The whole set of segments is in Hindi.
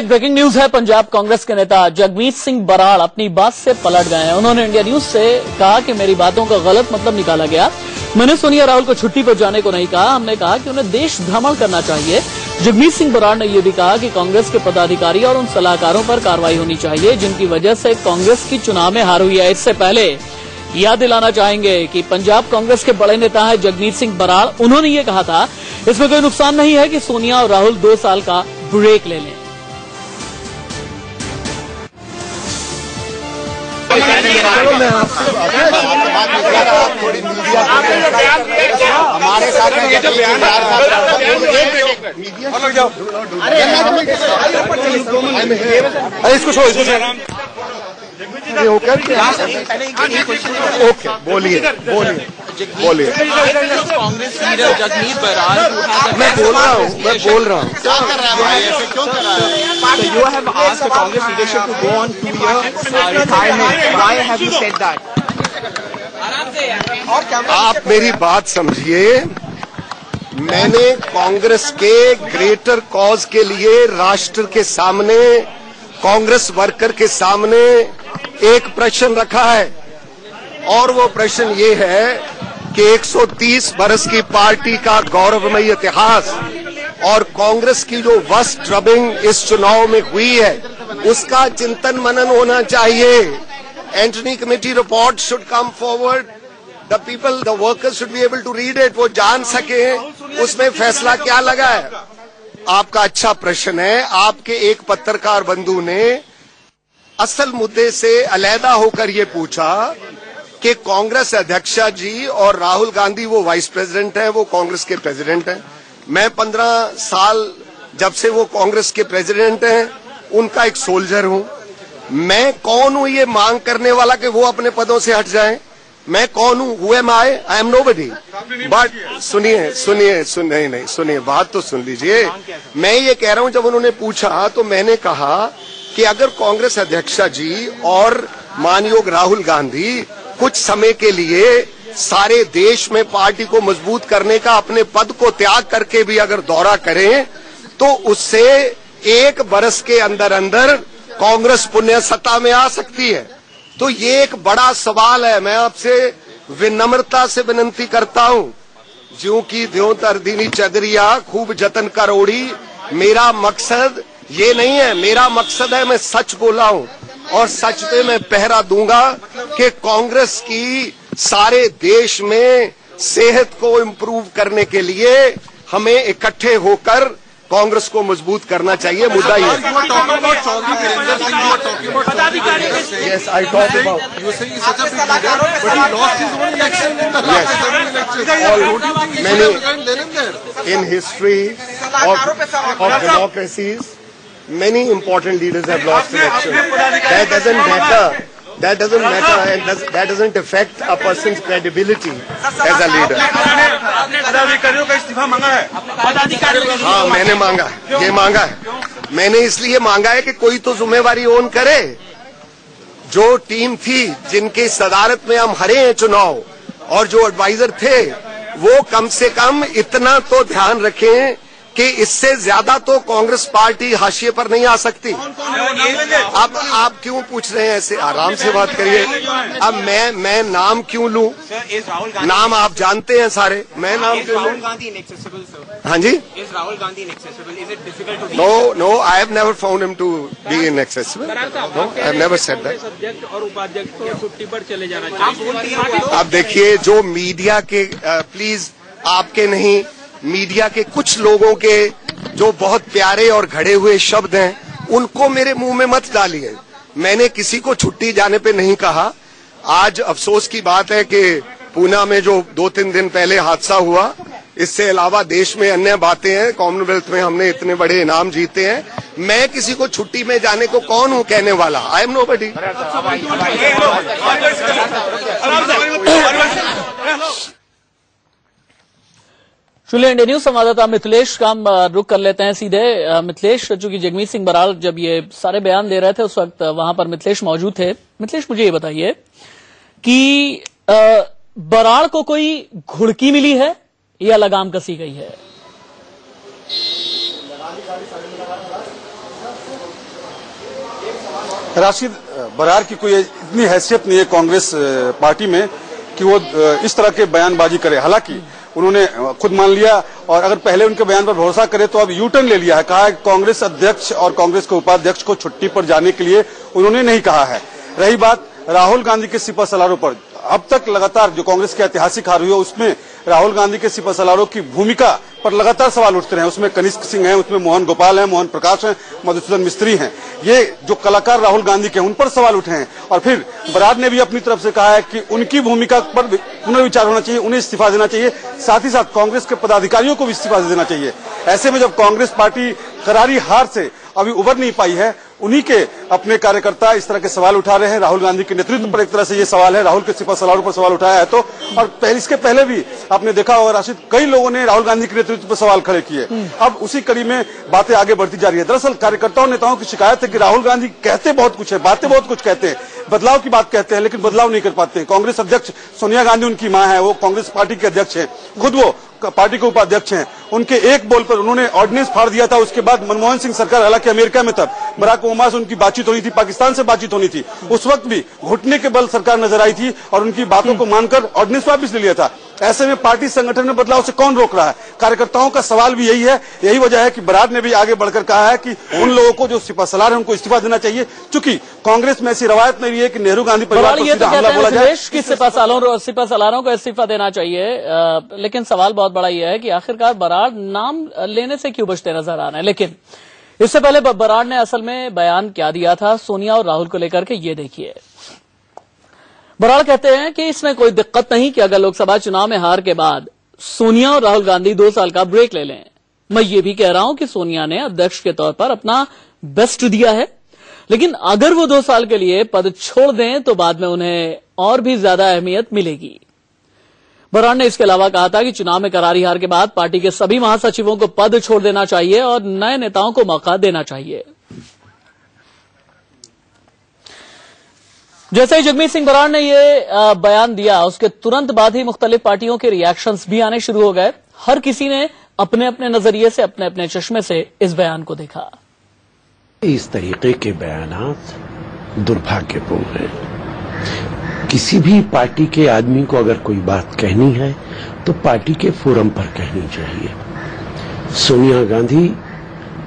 ब्रेकिंग न्यूज है। पंजाब कांग्रेस के नेता जगमीत सिंह बराड़ अपनी बात से पलट गए हैं। उन्होंने इंडिया न्यूज से कहा कि मेरी बातों का गलत मतलब निकाला गया। मैंने सोनिया राहुल को छुट्टी पर जाने को नहीं कहा। हमने कहा कि उन्हें देश भ्रमण करना चाहिए। जगमीत सिंह बराड़ ने यह भी कहा कि कांग्रेस के पदाधिकारी और उन सलाहकारों पर कार्रवाई होनी चाहिए जिनकी वजह से कांग्रेस की चुनाव में हार हुई है। इससे पहले याद दिलाना चाहेंगे कि पंजाब कांग्रेस के बड़े नेता है जगमीत सिंह बराड़। उन्होंने ये कहा था इसमें कोई नुकसान नहीं है कि सोनिया और राहुल 2 साल का ब्रेक ले लें। हमारे साथ इसको ओके बोलिए कांग्रेस लीडर जगमीत बराड़, मैं बोल रहा हूँ क्या कर रहा है, क्यों कर रहा है? You have asked the Congress leadership to go on 2-year retirement. Why have you said that? आप मेरी बात समझिए। मैंने कांग्रेस के ग्रेटर कॉज के लिए राष्ट्र के सामने, कांग्रेस वर्कर के सामने एक प्रश्न रखा है और वो प्रश्न ये है कि 130 बरस की पार्टी का गौरवमयी इतिहास और कांग्रेस की जो वर्स्ट रबिंग इस चुनाव में हुई है उसका चिंतन मनन होना चाहिए। Antony committee report should come forward, the people, the workers should be able to read it, वो जान सके उसमें फैसला क्या लगा है। आपका अच्छा प्रश्न है। आपके एक पत्रकार बंधु ने असल मुद्दे से अलहदा होकर ये पूछा कि कांग्रेस अध्यक्षा जी और राहुल गांधी, वो वाइस प्रेसिडेंट हैं, वो कांग्रेस के प्रेसिडेंट हैं। मैं 15 साल जब से वो कांग्रेस के प्रेसिडेंट हैं उनका एक सोल्जर हूं। मैं कौन हूं ये मांग करने वाला कि वो अपने पदों से हट जाएं? मैं कौन हूं? Who am I? I am nobody. But सुनिए, बात तो सुन लीजिए। मैं ये कह रहा हूं, जब उन्होंने पूछा तो मैंने कहा कि अगर कांग्रेस अध्यक्षा जी और मानयोग राहुल गांधी कुछ समय के लिए सारे देश में पार्टी को मजबूत करने का अपने पद को त्याग करके भी अगर दौरा करें तो उससे 1 बरस के अंदर अंदर कांग्रेस पुण्य सत्ता में आ सकती है। तो ये एक बड़ा सवाल है। मैं आपसे विनम्रता से विनती करता हूं, ज्यों की त्यों तरदीनी चदरिया खूब जतन करोड़ी। मेरा मकसद ये नहीं है, मेरा मकसद है मैं सच बोला हूं और सच पे मैं पहरा दूंगा कि कांग्रेस की सारे देश में सेहत को इम्प्रूव करने के लिए हमें इकट्ठे होकर कांग्रेस को मजबूत करना चाहिए। मुद्दा ये yes I talk about many in history of democracies many important leaders have lost elections. That doesn't matter and that doesn't affect a person's credibility as a leader. पदाधिकारियों का इस्तीफा मांगा है? हाँ, मैंने मांगा है। ये मांगा है मैंने इसलिए मांगा है कि कोई तो जिम्मेवारी ओन करे। जो टीम थी जिनकी सदारत में हम हारे हैं चुनाव और जो एडवाइजर थे वो कम से कम इतना तो ध्यान रखें कि इससे ज्यादा तो कांग्रेस पार्टी हाशिए पर नहीं आ सकती। अब आप क्यों पूछ रहे हैं? ऐसे आराम से बात करिए। अब मैं नाम क्यों लूं? नाम आप जानते हैं सारे, मैं नाम क्यों लूं? हाँ जी, no I have never found him to be inaccessible. No, I have never said that. अध्यक्ष और उपाध्यक्ष को छुट्टी पर चले जाना चाहिए। अब देखिए, जो मीडिया के प्लीज आपके नहीं, मीडिया के कुछ लोगों के जो बहुत प्यारे और घड़े हुए शब्द हैं उनको मेरे मुंह में मत डालिए। मैंने किसी को छुट्टी जाने पे नहीं कहा। आज अफसोस की बात है कि पूना में जो 2-3 दिन पहले हादसा हुआ, इससे अलावा देश में अन्य बातें हैं। कॉमनवेल्थ में हमने इतने बड़े इनाम जीते हैं। मैं किसी को छुट्टी में जाने को कौन हूं कहने वाला? I am nobody. चलिए, इंडिया न्यूज संवाददाता मिथिलेश का हम रुक कर लेते हैं सीधे। मिथिलेश, चूंकि जगमीत सिंह बराड़ जब ये सारे बयान दे रहे थे उस वक्त वहां पर मिथिलेश मौजूद थे। मिथिलेश, मुझे ये बताइए कि बराड़ को कोई घुड़की मिली है या लगाम कसी गई है? राशिद बरार की कोई इतनी हैसियत नहीं है कांग्रेस पार्टी में कि वो इस तरह के बयानबाजी करे। हालांकि उन्होंने खुद मान लिया, और अगर पहले उनके बयान पर भरोसा करे तो अब यू टर्न ले लिया है। कहा है कांग्रेस अध्यक्ष और कांग्रेस के उपाध्यक्ष को छुट्टी पर जाने के लिए उन्होंने नहीं कहा है। रही बात राहुल गांधी के सिपह सलारों पर, अब तक लगातार जो कांग्रेस की ऐतिहासिक हार हुई है उसमें राहुल गांधी के सिपह सलारों की भूमिका पर लगातार सवाल उठते रहे। उसमें कनिष्क सिंह हैं, उसमें मोहन गोपाल हैं, मोहन प्रकाश हैं, मधुसूदन मिस्त्री हैं। ये जो कलाकार राहुल गांधी के उन पर सवाल उठे हैं। और फिर बरार ने भी अपनी तरफ से कहा है कि उनकी भूमिका पर पुनर्विचार होना चाहिए, उन्हें इस्तीफा देना चाहिए, साथ ही साथ कांग्रेस के पदाधिकारियों को भी इस्तीफा देना चाहिए। ऐसे में जब कांग्रेस पार्टी करारी हार से अभी उबर नहीं पाई है, उन्हीं के अपने कार्यकर्ता इस तरह के सवाल उठा रहे हैं। राहुल गांधी के नेतृत्व पर एक तरह से ये सवाल है, राहुल के सिपह सलारों पर सवाल उठाया है तो, और इसके पहले भी आपने देखा होगा राशिद, कई लोगों ने राहुल गांधी के नेतृत्व पर सवाल खड़े किए। अब उसी कड़ी में बातें आगे बढ़ती जा रही है। दरअसल कार्यकर्ताओं नेताओं की शिकायत है कि राहुल गांधी कहते बहुत कुछ है, बातें बहुत कुछ कहते हैं, बदलाव की बात कहते हैं, लेकिन बदलाव नहीं कर पाते हैं। कांग्रेस अध्यक्ष सोनिया गांधी उनकी मां है, वो कांग्रेस पार्टी के अध्यक्ष है, खुद वो पार्टी के उपाध्यक्ष हैं। उनके एक बोल पर उन्होंने ऑर्डिनेंस फाड़ दिया था। उसके बाद मनमोहन सिंह सरकार, हालांकि अमेरिका में तब बराक ओबामा से उनकी बातचीत होनी थी, पाकिस्तान से बातचीत होनी थी, उस वक्त भी घुटने के बल सरकार नजर आई थी और उनकी बातों को मानकर ऑर्डिनेंस वापस ले लिया था। ऐसे में पार्टी संगठन में बदलाव से कौन रोक रहा है? कार्यकर्ताओं का सवाल भी यही है। यही वजह है कि बरार ने भी आगे बढ़कर कहा है कि उन लोगों को जो सिपह सलार है उनको इस्तीफा देना चाहिए, चूंकि कांग्रेस में ऐसी रवायत नहीं रही है कि नेहरू गांधी परिवार पर सीधा हमला बोला जाए। कि सिपह सलारों को इस्तीफा देना चाहिए, लेकिन सवाल बहुत बड़ा यह है कि आखिरकार बरार नाम लेने से क्यों बचते नजर आ रहे हैं। लेकिन इससे पहले बरार ने असल में बयान क्या दिया था सोनिया और राहुल को लेकर के, ये देखिए। बराड़ कहते हैं कि इसमें कोई दिक्कत नहीं कि अगर लोकसभा चुनाव में हार के बाद सोनिया और राहुल गांधी 2 साल का ब्रेक ले लें। मैं ये भी कह रहा हूं कि सोनिया ने अध्यक्ष के तौर पर अपना बेस्ट दिया है, लेकिन अगर वो 2 साल के लिए पद छोड़ दें तो बाद में उन्हें और भी ज्यादा अहमियत मिलेगी। बराड़ ने इसके अलावा कहा था कि चुनाव में करारी हार के बाद पार्टी के सभी महासचिवों को पद छोड़ देना चाहिए और नए नेताओं को मौका देना चाहिए। जैसे ही जगमीत सिंह बराड़ ने ये बयान दिया, उसके तुरंत बाद ही मुख्तलिफ पार्टियों के रिएक्शंस भी आने शुरू हो गए। हर किसी ने अपने अपने नजरिए से, अपने अपने चश्मे से इस बयान को देखा। इस तरीके के बयानात दुर्भाग्यपूर्ण हैं। किसी भी पार्टी के आदमी को अगर कोई बात कहनी है तो पार्टी के फोरम पर कहनी चाहिए। सोनिया गांधी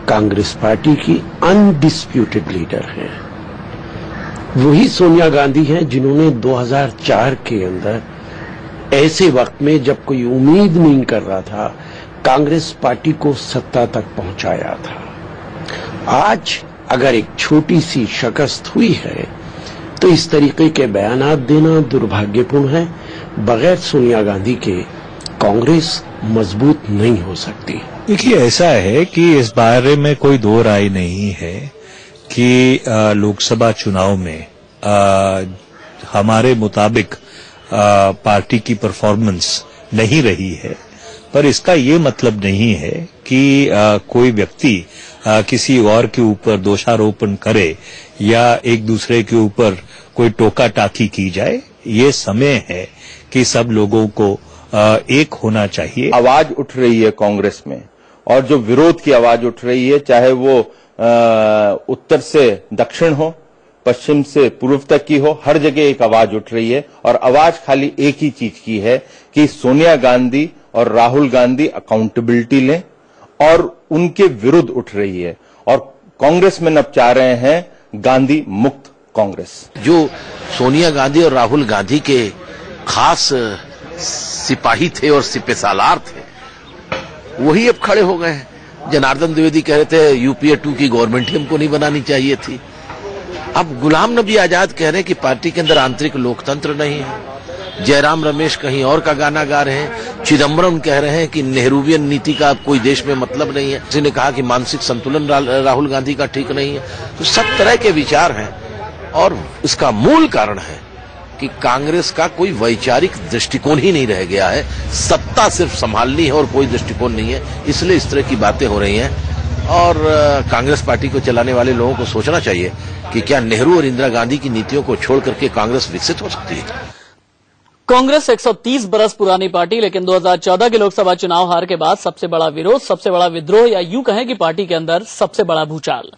कांग्रेस पार्टी की अनडिस्प्यूटेड लीडर हैं। वही सोनिया गांधी हैं जिन्होंने 2004 के अंदर ऐसे वक्त में जब कोई उम्मीद नहीं कर रहा था, कांग्रेस पार्टी को सत्ता तक पहुंचाया था। आज अगर एक छोटी सी शिकस्त हुई है तो इस तरीके के बयानात देना दुर्भाग्यपूर्ण है। बगैर सोनिया गांधी के कांग्रेस मजबूत नहीं हो सकती। देखिए, ऐसा है कि इस बारे में कोई दो राय नहीं है कि लोकसभा चुनाव में हमारे मुताबिक पार्टी की परफॉर्मेंस नहीं रही है, पर इसका ये मतलब नहीं है कि कोई व्यक्ति किसी और के ऊपर दोषारोपण करे या एक दूसरे के ऊपर कोई टोका टाकी की जाए। ये समय है कि सब लोगों को एक होना चाहिए। आवाज उठ रही है कांग्रेस में, और जो विरोध की आवाज उठ रही है, चाहे वो उत्तर से दक्षिण हो, पश्चिम से पूर्व तक की हो, हर जगह एक आवाज उठ रही है। और आवाज खाली एक ही चीज की है कि सोनिया गांधी और राहुल गांधी अकाउंटेबिलिटी लें, और उनके विरुद्ध उठ रही है। और कांग्रेस में अब चाह रहे हैं गांधी मुक्त कांग्रेस। जो सोनिया गांधी और राहुल गांधी के खास सिपाही थे और सिपहसालार थे, वही अब खड़े हो गए हैं। जनार्दन द्विवेदी कह रहे थे यूपीए 2 की गवर्नमेंट ही हमको नहीं बनानी चाहिए थी। अब गुलाम नबी आजाद कह रहे हैं कि पार्टी के अंदर आंतरिक लोकतंत्र नहीं है। जयराम रमेश कहीं और का गाना गा रहे हैं। चिदम्बरम कह रहे हैं कि नेहरूवियन नीति का कोई देश में मतलब नहीं है। किसी ने कहा कि मानसिक संतुलन राहुल गांधी का ठीक नहीं है। तो सब तरह के विचार हैं, और इसका मूल कारण है कि कांग्रेस का कोई वैचारिक दृष्टिकोण ही नहीं रह गया है। सत्ता सिर्फ संभालनी है और कोई दृष्टिकोण नहीं है, इसलिए इस तरह की बातें हो रही हैं। और कांग्रेस पार्टी को चलाने वाले लोगों को सोचना चाहिए कि क्या नेहरू और इंदिरा गांधी की नीतियों को छोड़ करके कांग्रेस विकसित हो सकती है। कांग्रेस 130 बरस पुरानी पार्टी, लेकिन 2014 के लोकसभा चुनाव हार के बाद सबसे बड़ा विरोध, सबसे बड़ा विद्रोह, या यूं कहें कि पार्टी के अंदर सबसे बड़ा भूचाल।